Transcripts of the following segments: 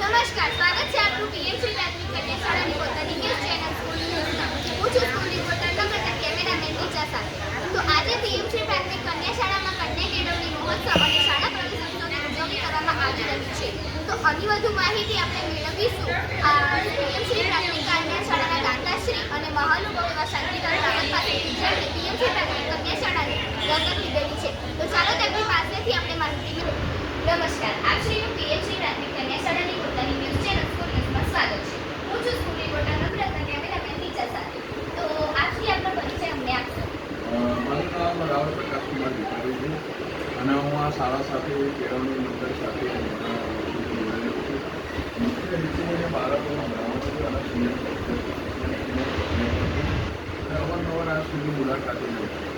નમસ્કાર, સ્વાગત છે આપનું પીએમસી પ્રાથમિક કન્યા શાળાની પોતાની ન્યૂઝ ચેનલ સ્કૂલ ન્યૂઝમાં. હું છું સ્કૂલ રિપોર્ટર નમ્રતા, કેમેરામેન નીચા સાથે. તો આજે પીએમસી પ્રાથમિક કન્યા શાળામાં કન્યા કેળવણી મહોત્સવ અને શાળા પ્રવેશોત્સવની ઉજવણી કરવામાં આવી રહી છે. તો આની વધુ માહિતી આપણે મેળવીશું પીએમસી પ્રાથમિક કન્યા શાળાના દાતાશ્રી અને મહાનુભાવ એવા શાંતિલાલ રાવત પાસેથી, જેમણે પીએમસી પ્રાથમિક કન્યા શાળાને દત્તક લીધેલી છે. તો ચાલો તેમની પાસેથી આપણે માહિતી મેળવીએ. નમસ્કાર, આપ શ્રીનું પીએમસી પ્રાથમિક કન્યા શાળાની પોતાની ન્યૂઝ ચેનલ સ્કૂલ ન્યૂઝમાં સ્વાગત છે. હું છું સ્કૂલ રિપોર્ટર નમ્રતા, કેમેરામેન નીચા સાથે. તો આજથી આપનો પરિચય અમને આપશો. મારું નામ રાવત પ્રકાશકુમાર ભીખાભાઈ છે અને હું આ શાળા સાથે કેળવણી મંડળ સાથે જોડાયેલો છું. મુખ્ય રીતે બાળકોને ભણાવવાનું છે અને અવારનવાર આ સુધી મુલાકાતે લઉં છું.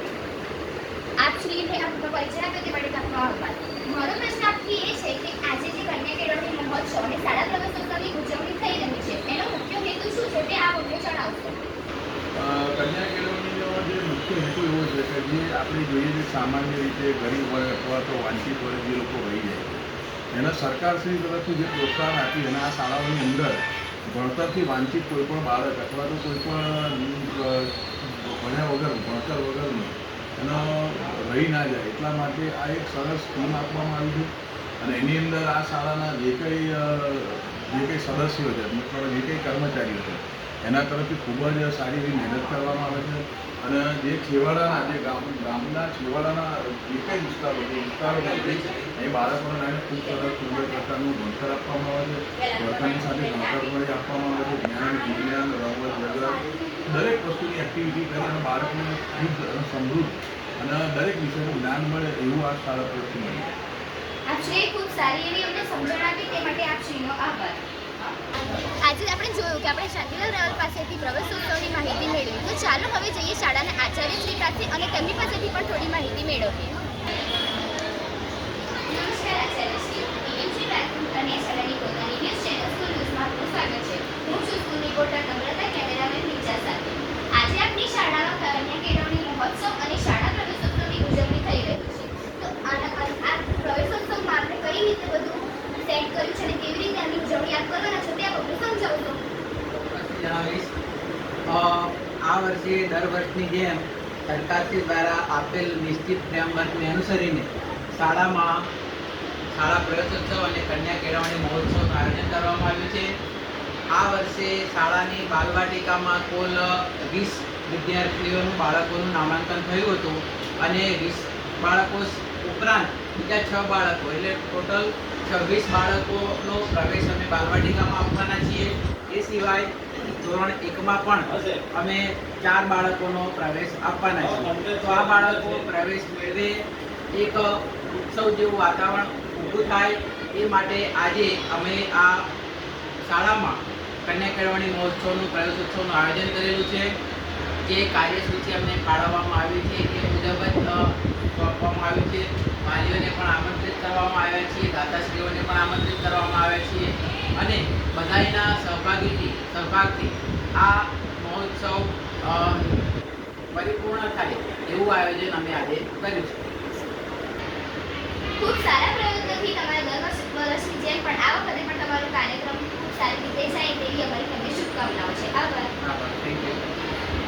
આપ શ્રીને આપનો પરિચય આપ્યો તે માટે આપનો આભાર. મારો પ્રશ્ન આપથી એ છે કે આજે જે કન્યા કેળવણી મહોત્સવ અને શાળા પ્રવેશોત્સવની ઉજવણી થઈ રહી છે, એનો મુખ્ય હેતુ શું છે તે આપ અમને જણાવશો. કન્યા કેળવણીનો જે મુખ્ય હેતુ એવો છે કે જે આપણે જોઈએ છે સામાન્ય રીતે ગરીબ વર્ગ અથવા તો વાંચિત વર્ગ જે લોકો રહી જાય એના સરકારશ્રી તરફથી જે પ્રોત્સાહન આપી અને આ શાળાઓની અંદર ભણતરથી વાંચિત કોઈ પણ બાળક અથવા તો કોઈ પણ ભણ્યા વગર ભણતર વગરનું એનો રહી ના જાય એટલા માટે આ એક સરસ સ્કીમ આપવામાં આવી છે. અને એની અંદર આ શાળાના જે કંઈ સદસ્યો છે મતલબ જે કંઈ કર્મચારીઓ છે એના તરફથી ખૂબ જ સારી એવી મહેનત કરવામાં આવે છે. અને જે છેવાડાના જે ગામના છેવાડાના જે કંઈ વિસ્તારોમાંથી એ બાળકોને લાવીને ખૂબ સરસ સુંદર પ્રકારનું ભણતર આપવામાં આવે છે. ભણતરની સાથે ભણતર પણ આપવામાં આવે છે. જ્ઞાન, વિજ્ઞાન, રમત, ગગન દરેક વસ્તુની એક્ટિવિટી કરી અને બાળકને શુદ્ધ અને સમૃદ્ધ અને દરેક વિષયનું જ્ઞાન મળે એવું આ શાળા તરફથી મળે. આપ શ્રીએ ખૂબ સારી એવી અમને સમજણ આપી તે માટે આપ શ્રીનો આભાર. આજે આપણે જોયું કે આપણે શાંતિલાલ રાવલ પાસેથી પ્રવેશોત્સવની માહિતી મેળવી. તો ચાલો હવે જઈએ શાળાના આચાર્ય શ્રી પાસે અને તેમની પાસેથી પણ થોડી માહિતી મેળવીએ. નમસ્કાર આચાર્ય શ્રી, પીએમસી પ્રાથમિક કન્યા શાળાની પોતાની ન્યૂઝ ચેનલ સ્કૂલ ન્યૂઝમાં આપનું સ્વાગત છે. હું છું સ્કૂલ રિપોર્ટર નમ્રતા, કેમેરામેન નીચા સાથે. આજે આપની શાળામાં કન્યા કેળવણી મહોત્સવ અને શાળા પ્રવેશોત્સવની ઉજવણી થઈ રહી છે. તો આ પ્રવેશોત્સવમાં આપણે કઈ રીતે બધું સેટ કર્યું છે અને કેવી રીતે આની ઉજવણી આપ કરવાના છો તે આપ અમને સમજાવશો. જણાવીશ. આ વર્ષે દર વર્ષની જેમ સરકારશ્રી દ્વારા આપેલ નિશ્ચિત ફ્રેમવર્કને અનુસરીને શાળામાં શાળા પ્રવેશોત્સવ અને કન્યા કેળવણી મહોત્સવનું આયોજન કરવામાં આવ્યું છે. આ વર્ષે શાળાની બાલવાટિકામાં કુલ 20 વિદ્યાર્થીઓનું બાળકોનું નામાંકન થયું હતું અને 20 બાળકો ઉપરાંત બીજા 6 બાળકો એટલે ટોટલ 26 બાળકોનો પ્રવેશ અમે બાલવાટિકામાં આપવાના છીએ. એ સિવાય ધોરણ 1માં પણ અમે 4 બાળકોનો પ્રવેશ આપવાના છીએ. તો આ બાળકો પ્રવેશ મેળવે, એક ઉત્સવ જેવું વાતાવરણ ઊભું થાય એ માટે આજે અમે આ શાળામાં કન્યા કેળવણી મહોત્સવનું પ્રવેશોત્સવનું આયોજન કરેલું છે. જે કાર્યસૂચિ અમને ફાળવવામાં આવી છે એ મુજબ જ સોંપવામાં આવ્યું છે. વાલીઓને પણ આમંત્રિત કરવામાં આવ્યા છીએ, દાતાશ્રીઓને પણ આમંત્રિત કરવામાં આવ્યા છીએ અને બધાના સહભાગથી આ મહોત્સવ પરિપૂર્ણ થાય એવું આયોજન અમે આજે કર્યું છે. ખૂબ સારા પ્રયત્નોથી તમારા દર વર્ષની જેમ પણ આ વખતે પણ તમારો કાર્યક્રમ ખૂબ સારી રીતે જાય તેવી અમારી તમને શુભકામનાઓ છે. આભાર. Thank you.